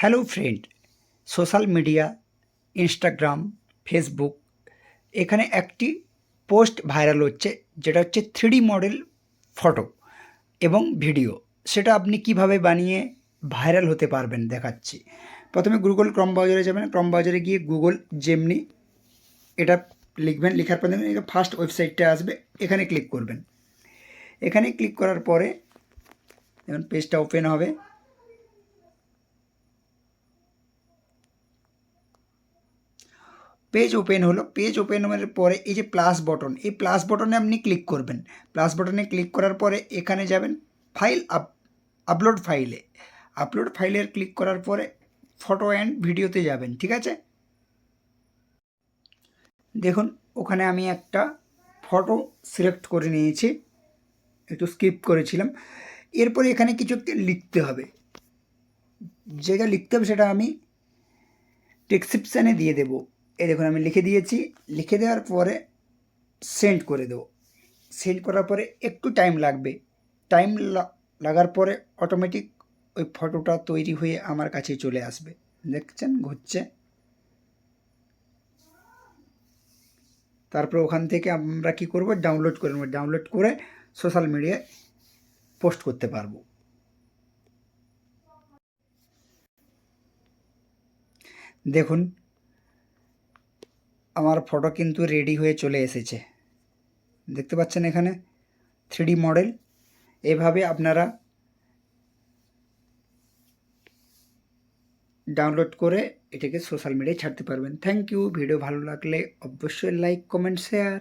Hello friend, social media, Instagram, Facebook এখানে একটি post viral হচ্ছে, যেটা হচ্ছে 3D মডেল ফটো এবং ভিডিও। সেটা আপনি কিভাবে বানিয়ে ভাইরাল হতে পারবেন দেখাচ্ছি। প্রথমে গুগল ক্রম ব্রাউজারে যাবেন, ক্রম ব্রাউজারে গিয়ে গুগল জেমনি এটা লিখবেন, লেখার পর দেখবেন এটা ফার্স্ট ওয়েবসাইটটা আসবে, এখানে ক্লিক করবেন। এখানে ক্লিক করার পরে দেখুন পেজটা ওপেন হবে। পেজ ওপেন হলো। পেজ ওপেন হওয়ার পরে এই যে প্লাস বটন, এই প্লাস বটনে আপনি ক্লিক করবেন। প্লাস বটনে ক্লিক করার পরে এখানে যাবেন ফাইল আপলোড ফাইলে। আপলোড ফাইলের ক্লিক করার পরে ফটো অ্যান্ড ভিডিওতে যাবেন, ঠিক আছে। দেখুন ওখানে আমি একটা ফটো সিলেক্ট করে নিয়েছি, একটু স্কিপ করেছিলাম। এরপরে এখানে কিছু লিখতে হবে, যেটা লিখতে হবে সেটা আমি ডেসক্রিপশানে দিয়ে দেবো। এই দেখুন আমি লিখে দিয়েছি। লিখে দেওয়ার পরে সেন্ড করে দেবো। সেন্ড করার পরে একটু টাইম লাগবে। টাইম লাগার পরে অটোমেটিক ওই ফটোটা তৈরি হয়ে আমার কাছে চলে আসবে। দেখছেন ঘুরছে। তারপর ওখান থেকে আমরা কি করব, ডাউনলোড করে নেব। ডাউনলোড করে সোশ্যাল মিডিয়ায় পোস্ট করতে পারবো। দেখুন আমার ফটো কিন্তু রেডি হয়ে চলে এসেছে, দেখতে পাচ্ছেন এখানে 3D মডেল। এভাবে আপনারা ডাউনলোড করে এটাকে সোশ্যাল মিডিয়ায় ছাড়তে পারবেন। Thank you. ভিডিও ভালো লাগলে অবশ্যই লাইক, কমেন্ট, শেয়ার।